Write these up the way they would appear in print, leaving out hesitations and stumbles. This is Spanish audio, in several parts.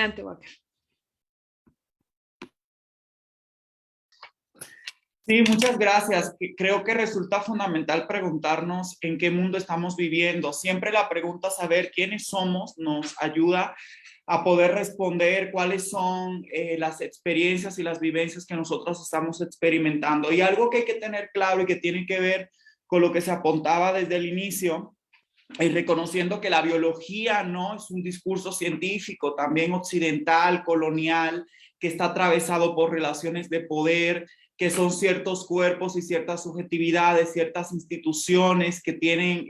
Adelante, Waka. Sí, muchas gracias. Creo que resulta fundamental preguntarnos en qué mundo estamos viviendo. Siempre la pregunta saber quiénes somos nos ayuda a poder responder cuáles son las experiencias y las vivencias que nosotros estamos experimentando. Y algo que hay que tener claro y que tiene que ver con lo que se apuntaba desde el inicio, y reconociendo que la biología no es un discurso científico, también occidental, colonial, que está atravesado por relaciones de poder, que son ciertos cuerpos y ciertas subjetividades, ciertas instituciones que tienen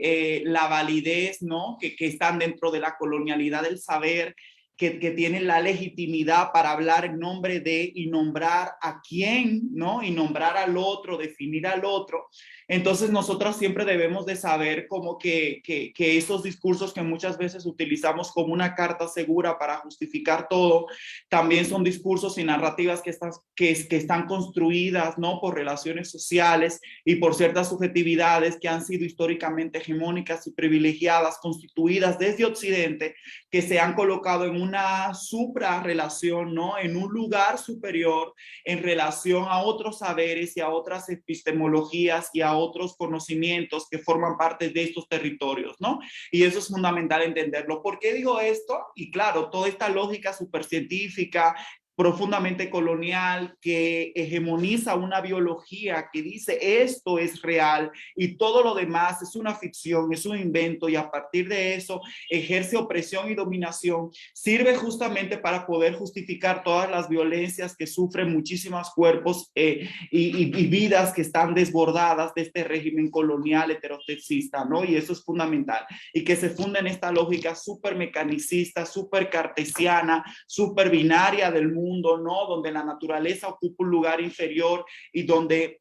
la validez, ¿no? Que están dentro de la colonialidad del saber, que tienen la legitimidad para hablar en nombre de y nombrar a quién, ¿no? Y nombrar al otro, definir al otro. Entonces nosotros siempre debemos de saber como que esos discursos que muchas veces utilizamos como una carta segura para justificar todo, también son discursos y narrativas que están construidas, ¿no? Por relaciones sociales y por ciertas subjetividades que han sido históricamente hegemónicas y privilegiadas, constituidas desde Occidente, que se han colocado en una suprarrelación, ¿no? En un lugar superior en relación a otros saberes y a otras epistemologías y a otros conocimientos que forman parte de estos territorios, ¿no? Y eso es fundamental entenderlo. ¿Por qué digo esto? Y claro, toda esta lógica supercientífica profundamente colonial que hegemoniza una biología que dice esto es real y todo lo demás es una ficción, es un invento, y a partir de eso ejerce opresión y dominación, sirve justamente para poder justificar todas las violencias que sufren muchísimos cuerpos y vidas que están desbordadas de este régimen colonial heterosexista, ¿no? Y eso es fundamental, y que se funda en esta lógica súper mecanicista, súper cartesiana, súper binaria del mundo, ¿no? Donde la naturaleza ocupa un lugar inferior y donde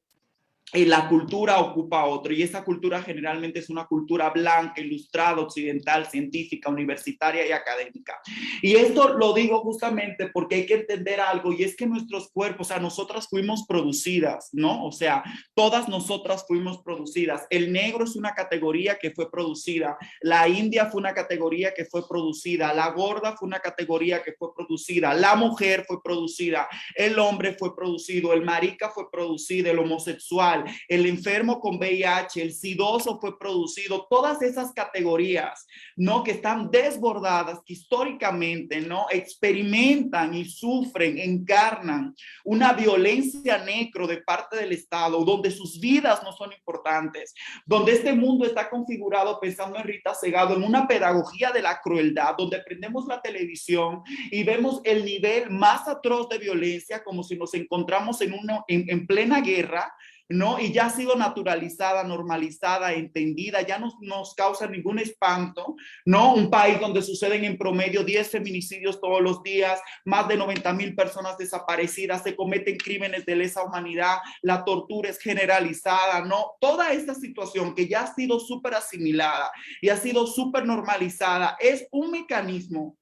la cultura ocupa otro, y esa cultura generalmente es una cultura blanca, ilustrada, occidental, científica, universitaria y académica. Y esto lo digo justamente porque hay que entender algo, y es que nuestros cuerpos, o sea, nosotras fuimos producidas, ¿no? O sea, todas nosotras fuimos producidas. El negro es una categoría que fue producida, la india fue una categoría que fue producida, la gorda fue una categoría que fue producida, la mujer fue producida, el hombre fue producido, el marica fue producido, el homosexual, el enfermo con VIH, el sidoso fue producido, todas esas categorías, ¿no? Que están desbordadas, que históricamente, ¿no? Experimentan y sufren, encarnan una violencia necro de parte del Estado, donde sus vidas no son importantes, donde este mundo está configurado, pensando en Rita Segado, en una pedagogía de la crueldad, donde prendemos la televisión y vemos el nivel más atroz de violencia, como si nos encontramos en plena guerra, ¿no? Y ya ha sido naturalizada, normalizada, entendida, ya no nos causa ningún espanto, ¿no? Un país donde suceden en promedio 10 feminicidios todos los días, más de 90,000 personas desaparecidas, se cometen crímenes de lesa humanidad, la tortura es generalizada, ¿no? Toda esta situación que ya ha sido súper asimilada y ha sido súper normalizada es un mecanismo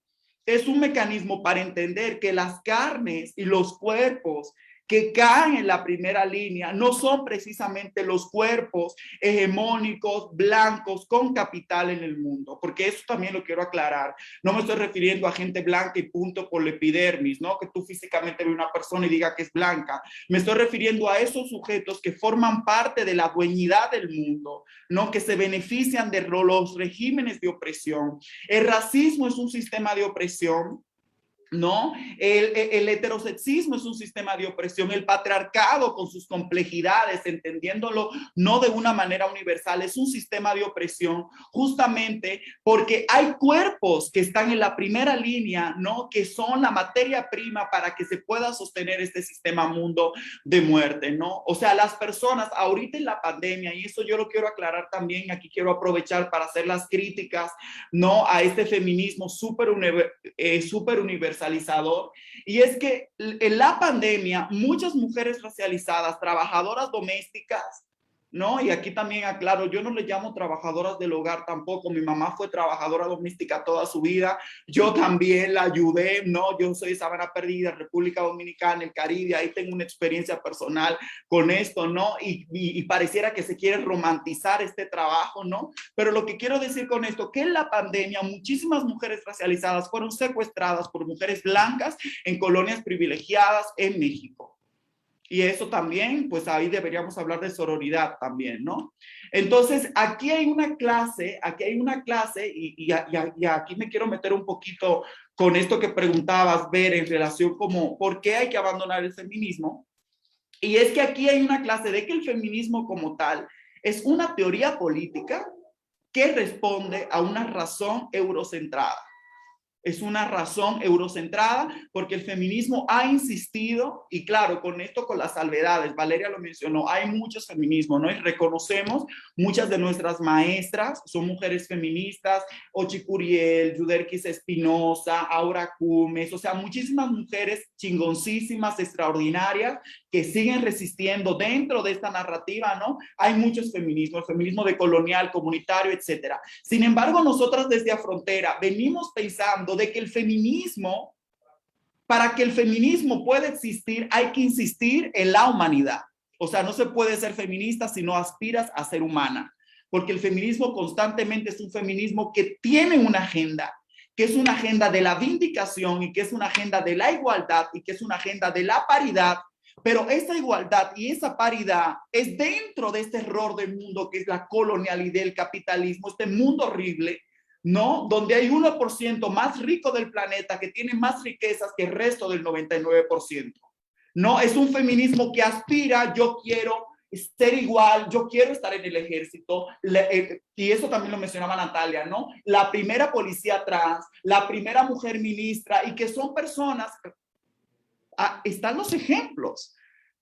para entender que las carnes y los cuerpos que caen en la primera línea no son precisamente los cuerpos hegemónicos, blancos, con capital en el mundo, porque eso también lo quiero aclarar. No me estoy refiriendo a gente blanca y punto por la epidermis, ¿no? Que tú físicamente ves una persona y diga que es blanca. Me estoy refiriendo a esos sujetos que forman parte de la dueñidad del mundo, ¿no? Que se benefician de los regímenes de opresión. El racismo es un sistema de opresión, ¿no? El heterosexismo es un sistema de opresión, el patriarcado con sus complejidades, entendiéndolo no de una manera universal, es un sistema de opresión justamente porque hay cuerpos que están en la primera línea, ¿no? Que son la materia prima para que se pueda sostener este sistema mundo de muerte, ¿no? O sea, las personas ahorita en la pandemia, y eso yo lo quiero aclarar también, aquí quiero aprovechar para hacer las críticas, ¿no? A este feminismo súper universal, y es que en la pandemia muchas mujeres racializadas, trabajadoras domésticas, ¿no? Y aquí también aclaro, yo no le llamo trabajadoras del hogar tampoco, mi mamá fue trabajadora doméstica toda su vida, yo también la ayudé, ¿no? Yo soy de Sabana Perdida, República Dominicana, el Caribe, ahí tengo una experiencia personal con esto, ¿no? Y pareciera que se quiere romantizar este trabajo, ¿no? Pero lo que quiero decir con esto, que en la pandemia muchísimas mujeres racializadas fueron secuestradas por mujeres blancas en colonias privilegiadas en México. Y eso también, pues ahí deberíamos hablar de sororidad también, ¿no? Entonces, aquí hay una clase y aquí me quiero meter un poquito con esto que preguntabas, Ver, en relación como, ¿por qué hay que abandonar el feminismo? Y es que aquí hay una clase de que el feminismo como tal es una teoría política que responde a una razón eurocentrada. Es una razón eurocentrada porque el feminismo ha insistido, y claro, con esto, con las salvedades, Valeria lo mencionó, hay muchos feminismos, ¿no? Y reconocemos, muchas de nuestras maestras son mujeres feministas, Ochi Curiel, Yuderquis Espinosa, Aura Cumes, o sea, muchísimas mujeres chingoncísimas, extraordinarias, que siguen resistiendo dentro de esta narrativa, ¿no? Hay muchos feminismos, el feminismo decolonial, comunitario, etcétera. Sin embargo, nosotras desde Afrontera venimos pensando de que el feminismo, para que el feminismo pueda existir, hay que insistir en la humanidad. O sea, no se puede ser feminista si no aspiras a ser humana, porque el feminismo constantemente es un feminismo que tiene una agenda, que es una agenda de la vindicación y que es una agenda de la igualdad y que es una agenda de la paridad. Pero esa igualdad y esa paridad es dentro de este error del mundo que es la colonialidad, el capitalismo, este mundo horrible, ¿no? Donde hay 1% más rico del planeta que tiene más riquezas que el resto del 99%. No, es un feminismo que aspira, yo quiero ser igual, yo quiero estar en el ejército, y eso también lo mencionaba Natalia, ¿no? La primera policía trans, la primera mujer ministra, y que son personas, están los ejemplos,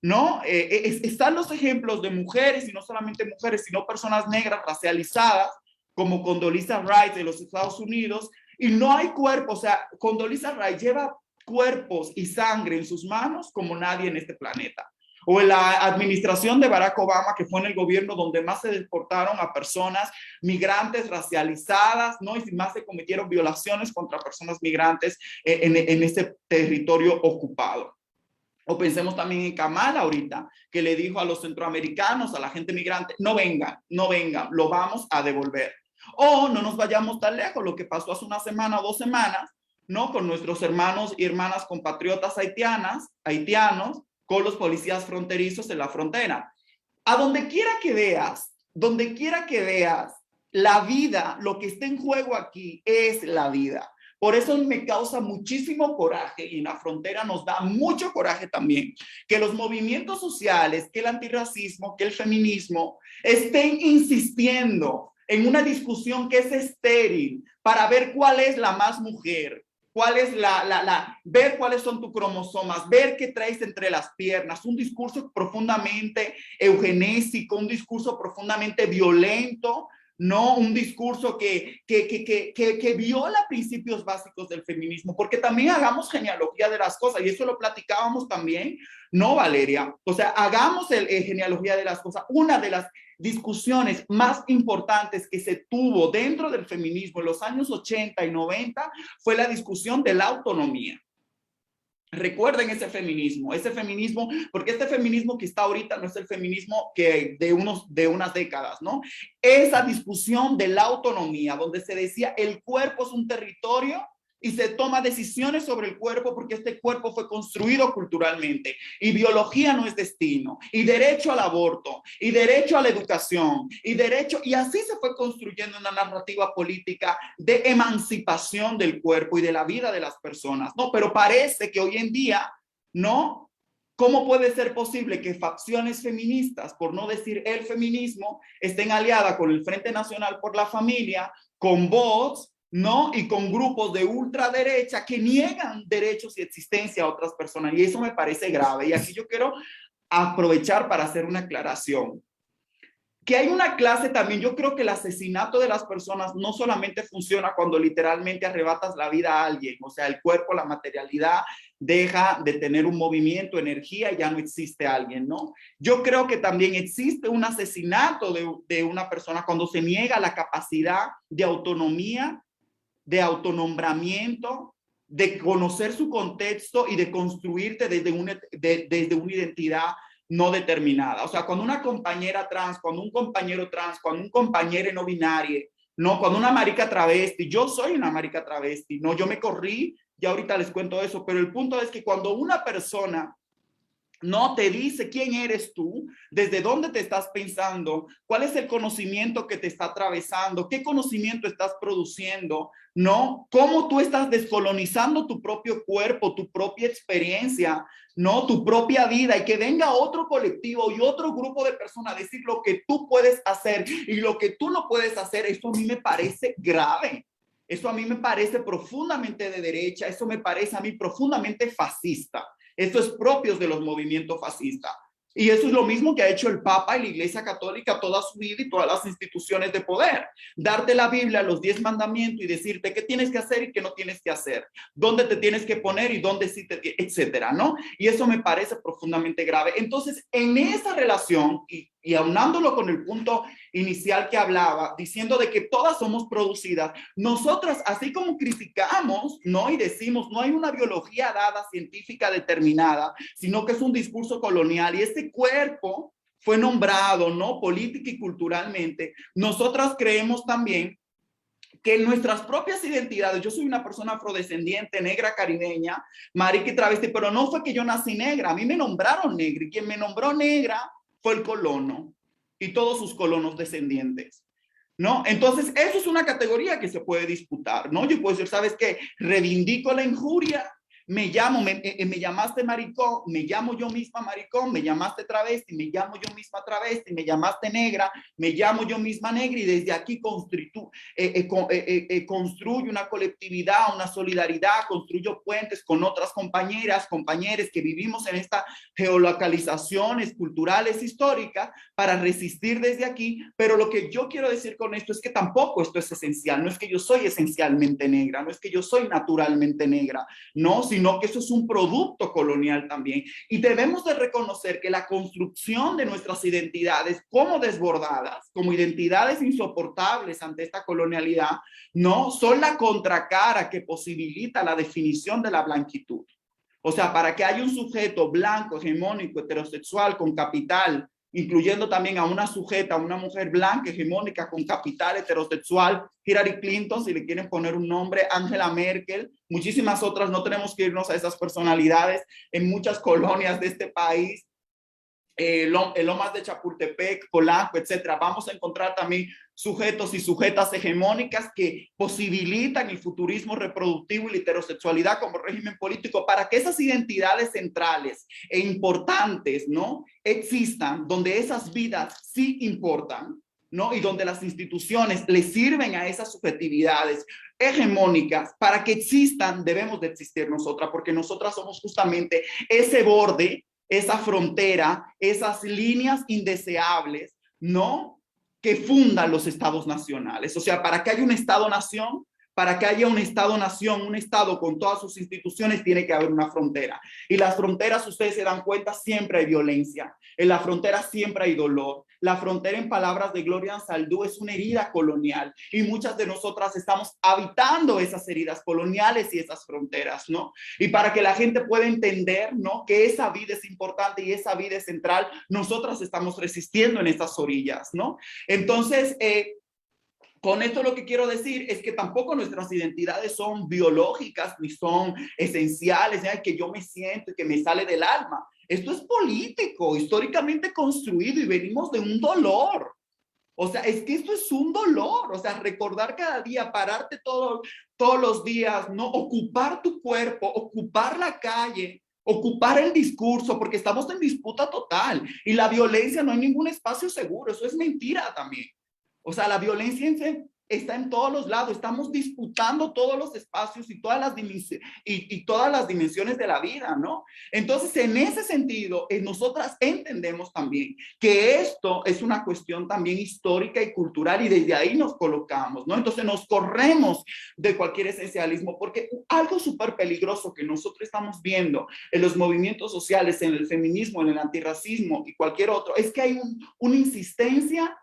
¿no? Están los ejemplos de mujeres, y no solamente mujeres, sino personas negras racializadas, como Condoleezza Rice de los Estados Unidos, y no hay cuerpo, o sea, Condoleezza Rice lleva cuerpos y sangre en sus manos como nadie en este planeta. O en la administración de Barack Obama, que fue en el gobierno donde más se deportaron a personas migrantes racializadas, ¿no? Y más se cometieron violaciones contra personas migrantes en ese territorio ocupado. O pensemos también en Kamala ahorita, que le dijo a los centroamericanos, a la gente migrante, no vengan, no vengan, lo vamos a devolver. O no nos vayamos tan lejos, lo que pasó hace una semana o 2 semanas, ¿no? Con nuestros hermanos y hermanas compatriotas haitianos, con los policías fronterizos en la frontera. A donde quiera que veas, la vida, lo que está en juego aquí es la vida. Por eso me causa muchísimo coraje y en la frontera nos da mucho coraje también que los movimientos sociales, que el antirracismo, que el feminismo estén insistiendo en una discusión que es estéril para ver cuál es la más mujer, cuál es ver cuáles son tus cromosomas, ver qué traes entre las piernas, un discurso profundamente eugenésico, un discurso profundamente violento, no un discurso que viola principios básicos del feminismo, porque también hagamos genealogía de las cosas, y eso lo platicábamos también, ¿no, Valeria? O sea, hagamos genealogía de las cosas. Una de las discusiones más importantes que se tuvo dentro del feminismo en los años 80 y 90 fue la discusión de la autonomía. Recuerden ese feminismo, porque este feminismo que está ahorita no es el feminismo que de unas décadas, ¿no? Esa discusión de la autonomía, donde se decía el cuerpo es un territorio y se toma decisiones sobre el cuerpo porque este cuerpo fue construido culturalmente y biología no es destino y derecho al aborto y derecho a la educación y así se fue construyendo una narrativa política de emancipación del cuerpo y de la vida de las personas, ¿no? Pero parece que hoy en día, ¿no? ¿Cómo puede ser posible que facciones feministas, por no decir el feminismo, estén aliadas con el Frente Nacional por la Familia, con Vox, ¿no? Y con grupos de ultraderecha que niegan derechos y existencia a otras personas? Y eso me parece grave. Y aquí yo quiero aprovechar para hacer una aclaración. Que hay una clase también, yo creo que el asesinato de las personas no solamente funciona cuando literalmente arrebatas la vida a alguien, o sea, el cuerpo, la materialidad, deja de tener un movimiento, energía, y ya no existe alguien, ¿no? Yo creo que también existe un asesinato de una persona cuando se niega la capacidad de autonomía, de autonombramiento, de conocer su contexto y de construirte desde una identidad no determinada. O sea, cuando una compañera trans, cuando un compañero trans, cuando un compañero no binario, no, cuando una marica travesti, yo soy una marica travesti, no, yo me corrí, ya ahorita les cuento eso, pero el punto es que cuando una persona no te dice quién eres tú, desde dónde te estás pensando, cuál es el conocimiento que te está atravesando, qué conocimiento estás produciendo, ¿no? Cómo tú estás descolonizando tu propio cuerpo, tu propia experiencia, ¿no? Tu propia vida, y que venga otro colectivo y otro grupo de personas a decir lo que tú puedes hacer y lo que tú no puedes hacer. Eso a mí me parece grave. Eso a mí me parece profundamente de derecha, eso me parece a mí profundamente fascista. Esto es propio de los movimientos fascistas. Y eso es lo mismo que ha hecho el Papa y la Iglesia Católica toda su vida y todas las instituciones de poder. Darte la Biblia, los 10 mandamientos y decirte qué tienes que hacer y qué no tienes que hacer, dónde te tienes que poner y dónde sí te, etcétera, ¿no? Y eso me parece profundamente grave. Entonces, en esa relación y aunándolo con el punto inicial que hablaba, diciendo de que todas somos producidas, nosotras, así como criticamos, ¿no? Y decimos, no hay una biología dada, científica determinada, sino que es un discurso colonial, y este cuerpo fue nombrado, ¿no? Política y culturalmente. Nosotras creemos también que nuestras propias identidades, yo soy una persona afrodescendiente, negra, caribeña, marica y travesti, pero no fue que yo nací negra, a mí me nombraron negra, y quien me nombró negra fue el colono y todos sus colonos descendientes, ¿no? Entonces, eso es una categoría que se puede disputar, ¿no? Yo puedo decir, ¿sabes qué? Reivindico la injuria, me llamaste maricón, me llamo yo misma maricón, me llamaste travesti, me llamo yo misma travesti, me llamaste negra, me llamo yo misma negra, y desde aquí construyo una colectividad, una solidaridad, construyo puentes con otras compañeras, compañeros que vivimos en estas geolocalizaciones culturales históricas para resistir desde aquí. Pero lo que yo quiero decir con esto es que tampoco esto es esencial, no es que yo soy esencialmente negra, no es que yo soy naturalmente negra, no, sino que eso es un producto colonial también. Y debemos de reconocer que la construcción de nuestras identidades como desbordadas, como identidades insoportables ante esta colonialidad, no son la contracara que posibilita la definición de la blanquitud. O sea, para que haya un sujeto blanco, hegemónico, heterosexual, con capital, incluyendo también a una sujeta, a una mujer blanca, hegemónica, con capital, heterosexual, Hillary Clinton, si le quieren poner un nombre, Angela Merkel, muchísimas otras, no tenemos que irnos a esas personalidades en muchas colonias de este país, Lomas de Chapultepec, Polanco, etcétera. Vamos a encontrar también sujetos y sujetas hegemónicas que posibilitan el futurismo reproductivo y la heterosexualidad como régimen político, para que esas identidades centrales e importantes, ¿no?, existan, donde esas vidas sí importan, ¿no? Y donde las instituciones le sirven a esas subjetividades hegemónicas. Para que existan, debemos de existir nosotras, porque nosotras somos justamente ese borde, esa frontera, esas líneas indeseables, ¿no?, que fundan los estados nacionales. O sea, para que haya un estado-nación, para que haya un estado-nación, un estado con todas sus instituciones, tiene que haber una frontera. Y las fronteras, ustedes se dan cuenta, siempre hay violencia. En la frontera siempre hay dolor. La frontera, en palabras de Gloria Anzaldúa, es una herida colonial. Y muchas de nosotras estamos habitando esas heridas coloniales y esas fronteras, ¿no? Y para que la gente pueda entender, ¿no?, que esa vida es importante y esa vida es central, nosotras estamos resistiendo en esas orillas, ¿no? Entonces, con esto lo que quiero decir es que tampoco nuestras identidades son biológicas ni son esenciales, ¿eh?, que yo me siento y que me sale del alma. Esto es político, históricamente construido, y venimos de un dolor. O sea, es que esto es un dolor. O sea, recordar cada día, pararte todos los días, ¿no? Ocupar tu cuerpo, ocupar la calle, ocupar el discurso, porque estamos en disputa total. Y la violencia, no hay ningún espacio seguro. Eso es mentira también. O sea, la violencia está en todos los lados, estamos disputando todos los espacios y todas las, todas las dimensiones de la vida, ¿no? Entonces, en ese sentido, nosotras entendemos también que esto es una cuestión también histórica y cultural y desde ahí nos colocamos, ¿no? Entonces nos corremos de cualquier esencialismo porque algo súper peligroso que nosotros estamos viendo en los movimientos sociales, en el feminismo, en el antirracismo y cualquier otro, es que hay una insistencia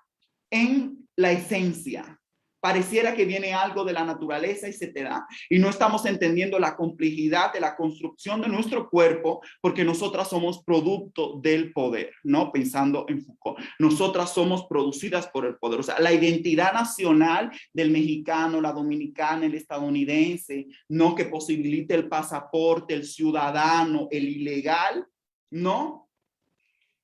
en la esencia. Pareciera que viene algo de la naturaleza y se te da. Y no estamos entendiendo la complejidad de la construcción de nuestro cuerpo porque nosotras somos producto del poder, ¿no? Pensando en Foucault. Nosotras somos producidas por el poder. O sea, la identidad nacional del mexicano, la dominicana, el estadounidense, ¿no? Que posibilite el pasaporte, el ciudadano, el ilegal, ¿no?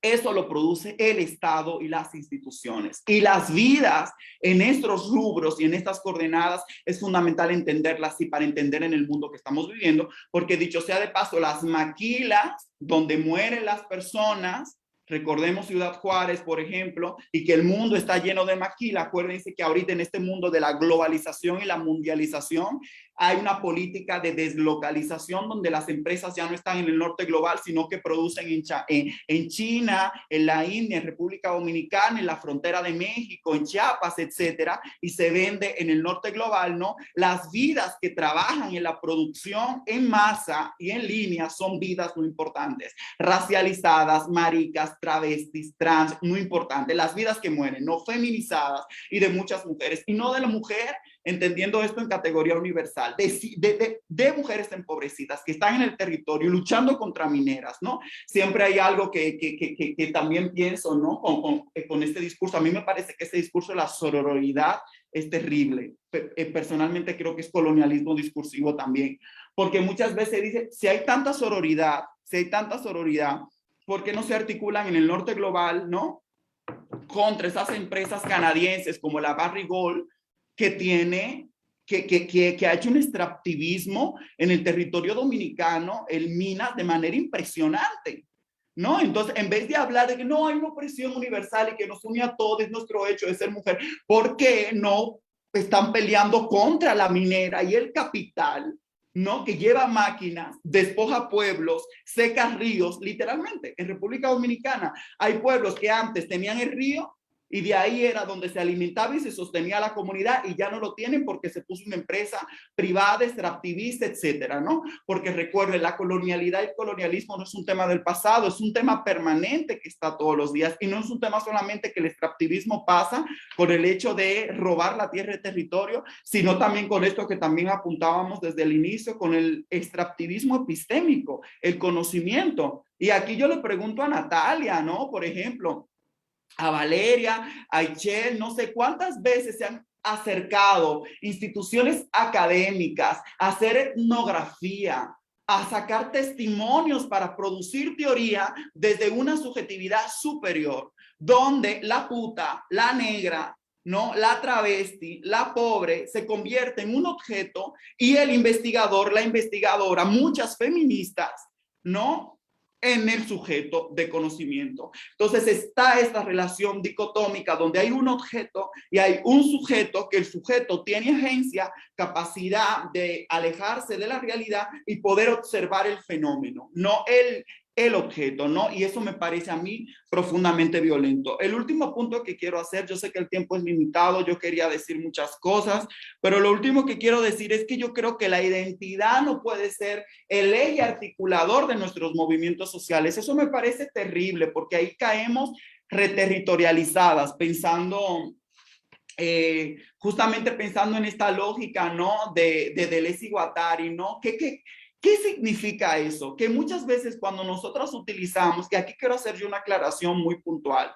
Eso lo produce el Estado y las instituciones. Y las vidas en estos rubros y en estas coordenadas es fundamental entenderlas y para entender en el mundo que estamos viviendo, porque dicho sea de paso, las maquilas donde mueren las personas, recordemos Ciudad Juárez, por ejemplo, y que el mundo está lleno de maquila. Acuérdense que ahorita en este mundo de la globalización y la mundialización hay una política de deslocalización donde las empresas ya no están en el norte global, sino que producen en China, en la India, en República Dominicana, en la frontera de México, en Chiapas, etcétera, y se vende en el norte global, ¿no? Las vidas que trabajan en la producción en masa y en línea son vidas muy importantes, racializadas, maricas, travestis, trans, muy importante, las vidas que mueren, no feminizadas y de muchas mujeres, y no de la mujer, entendiendo esto en categoría universal, de mujeres empobrecidas que están en el territorio luchando contra mineras, ¿no? Siempre hay algo que también pienso, ¿no? Con este discurso, a mí me parece que este discurso de la sororidad es terrible. Personalmente creo que es colonialismo discursivo también, porque muchas veces dice, si hay tanta sororidad, ¿por qué no se articulan en el norte global, ¿no? Contra esas empresas canadienses como la Barrick Gold, que ha hecho un extractivismo en el territorio dominicano, el minas de manera impresionante, ¿no? Entonces, en vez de hablar de que no hay una opresión universal y que nos une a todos, es nuestro hecho de ser mujer, ¿por qué no están peleando contra la minera y el capital, ¿no? Que lleva máquinas, despoja pueblos, seca ríos, literalmente. En República Dominicana hay pueblos que antes tenían el río y de ahí era donde se alimentaba y se sostenía la comunidad y ya no lo tienen porque se puso una empresa privada, extractivista, etcétera, ¿no? Porque recuerden, la colonialidad y el colonialismo no es un tema del pasado, es un tema permanente que está todos los días y no es un tema solamente que el extractivismo pasa por el hecho de robar la tierra y territorio, sino también con esto que también apuntábamos desde el inicio, con el extractivismo epistémico, el conocimiento. Y aquí yo le pregunto a Natalia, ¿no? Por ejemplo, a Valeria, a Ichel, no sé cuántas veces se han acercado instituciones académicas a hacer etnografía, a sacar testimonios para producir teoría desde una subjetividad superior, donde la puta, la negra, ¿no? La travesti, la pobre, se convierte en un objeto y el investigador, la investigadora, muchas feministas, ¿no? En el sujeto de conocimiento. Entonces está esta relación dicotómica donde hay un objeto y hay un sujeto, que el sujeto tiene agencia, capacidad de alejarse de la realidad y poder observar el fenómeno, no el objeto, ¿no? Y eso me parece a mí profundamente violento. El último punto que quiero hacer, yo sé que el tiempo es limitado, yo quería decir muchas cosas, pero lo último que quiero decir es que yo creo que la identidad no puede ser el eje articulador de nuestros movimientos sociales. Eso me parece terrible porque ahí caemos reterritorializadas, pensando justamente pensando en esta lógica, ¿no? De Deleuze y Guattari, ¿no? ¿Qué significa eso? Que muchas veces cuando nosotros utilizamos, que aquí quiero hacer yo una aclaración muy puntual,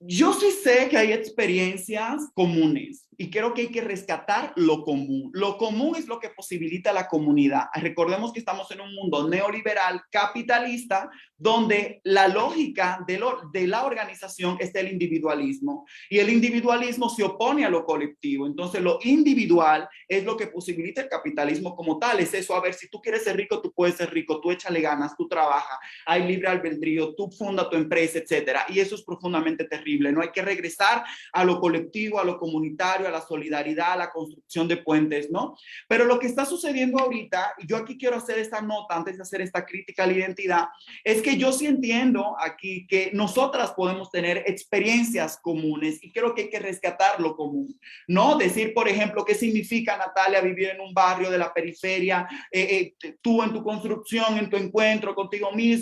yo sí sé que hay experiencias comunes y creo que hay que rescatar lo común. Lo común es lo que posibilita la comunidad. Recordemos que estamos en un mundo neoliberal, capitalista, donde la lógica de la organización es el individualismo y el individualismo se opone a lo colectivo. Entonces lo individual es lo que posibilita el capitalismo como tal. Es eso, a ver, si tú quieres ser rico, tú puedes ser rico, tú échale ganas, tú trabajas, hay libre albedrío, tú funda tu empresa, etcétera. Y eso es profundamente terrible. No hay que regresar a lo colectivo, a lo comunitario, contrario a la solidaridad, a la construcción de puentes, ¿no? Pero lo que está sucediendo ahorita, y yo aquí quiero hacer esta nota antes de hacer esta crítica a la identidad, es que yo sí entiendo aquí que nosotras podemos tener experiencias comunes y creo que hay que rescatar lo común, ¿no? Decir, por ejemplo, qué significa, Natalia, vivir en un barrio de la periferia, tú en tu construcción, en tu encuentro contigo mismo,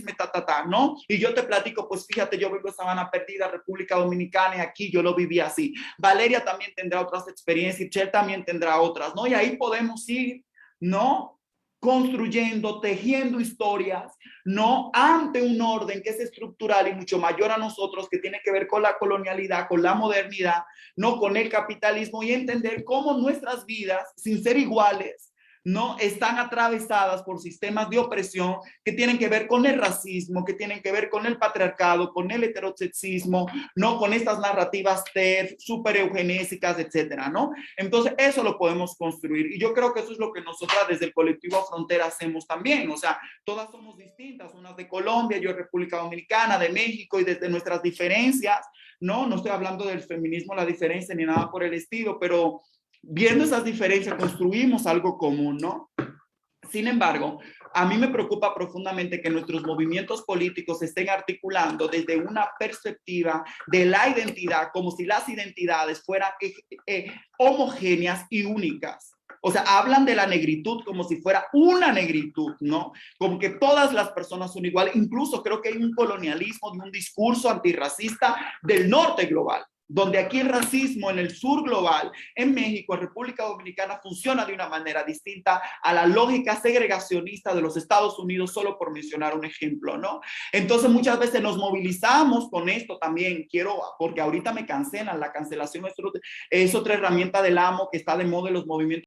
¿no? Y yo te platico, pues fíjate, yo vengo de Sabana Perdida, República Dominicana, y aquí yo lo viví así. Valeria también tendrá otras experiencias, Chel también tendrá otras, ¿no? Y ahí podemos ir, ¿no? Construyendo, tejiendo historias, no ante un orden que es estructural y mucho mayor a nosotros, que tiene que ver con la colonialidad, con la modernidad, no con el capitalismo, y entender cómo nuestras vidas, sin ser iguales, no están atravesadas por sistemas de opresión que tienen que ver con el racismo, que tienen que ver con el patriarcado, con el heterosexismo, no con estas narrativas TERF, súper eugenésicas, etcétera, ¿no? Entonces, eso lo podemos construir. Y yo creo que eso es lo que nosotras desde el colectivo Frontera hacemos también. O sea, todas somos distintas, unas de Colombia, yo de República Dominicana, de México, y desde nuestras diferencias, no estoy hablando del feminismo, la diferencia ni nada por el estilo, pero viendo esas diferencias construimos algo común, ¿no? Sin embargo, a mí me preocupa profundamente que nuestros movimientos políticos se estén articulando desde una perspectiva de la identidad, como si las identidades fueran homogéneas y únicas. O sea, hablan de la negritud como si fuera una negritud, ¿no? Como que todas las personas son iguales. Incluso creo que hay un colonialismo de un discurso antirracista del norte global, donde aquí el racismo en el sur global, en México, en República Dominicana, funciona de una manera distinta a la lógica segregacionista de los Estados Unidos, solo por mencionar un ejemplo, ¿no? Entonces muchas veces nos movilizamos con esto también, porque ahorita me cancelan, la cancelación es otra herramienta del amo que está de moda en los movimientos